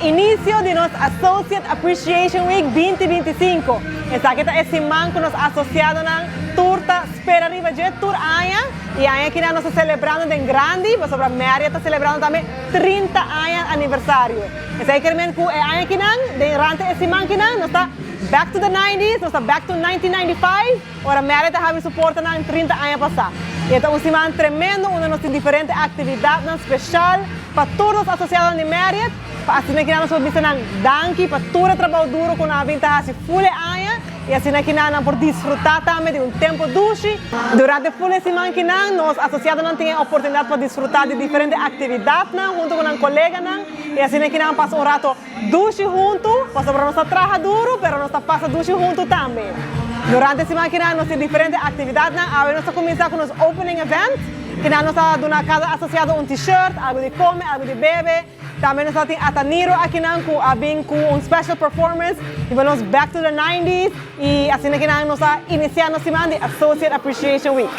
inicio de nuestro Associate Appreciation Week 2025. Esta kita esse man que nos asociado na turta Espera Riva Jet Tour Aya e Aya que nós celebrando de grande, mas sobre a Maria está celebrando também 30 anos aniversário. Essa aí que Aya que não, de rante esse man que não, nós está back to the 90s, nós está back to 1995, ora Maria está havendo suporte na 30 anos passar. E então um semana tremendo, uma nossa diferente atividade especial para todos os associados de Marriott, para assim que nós vamos ensinar danke para todo o trabalho duro com a vintage se full aia e assim que nós por desfrutar também de um tempo duche. Durante a full semana que nós associados não têm a oportunidade para desfrutar de diferentes atividades junto com um colega e assim que nós passamos um rato duche junto, para para nossa trabalho duro, mas nós passa duche junto também. Durante a semana que nós temos diferentes atividades, nós começamos com os opening events, que nós damos a cada associado um t-shirt, algo de comer, algo de beber. Também nós temos a Taniro aqui com special performance, e vamos back to the 90s, e assim que nós iniciamos a semana de Associate Appreciation Week.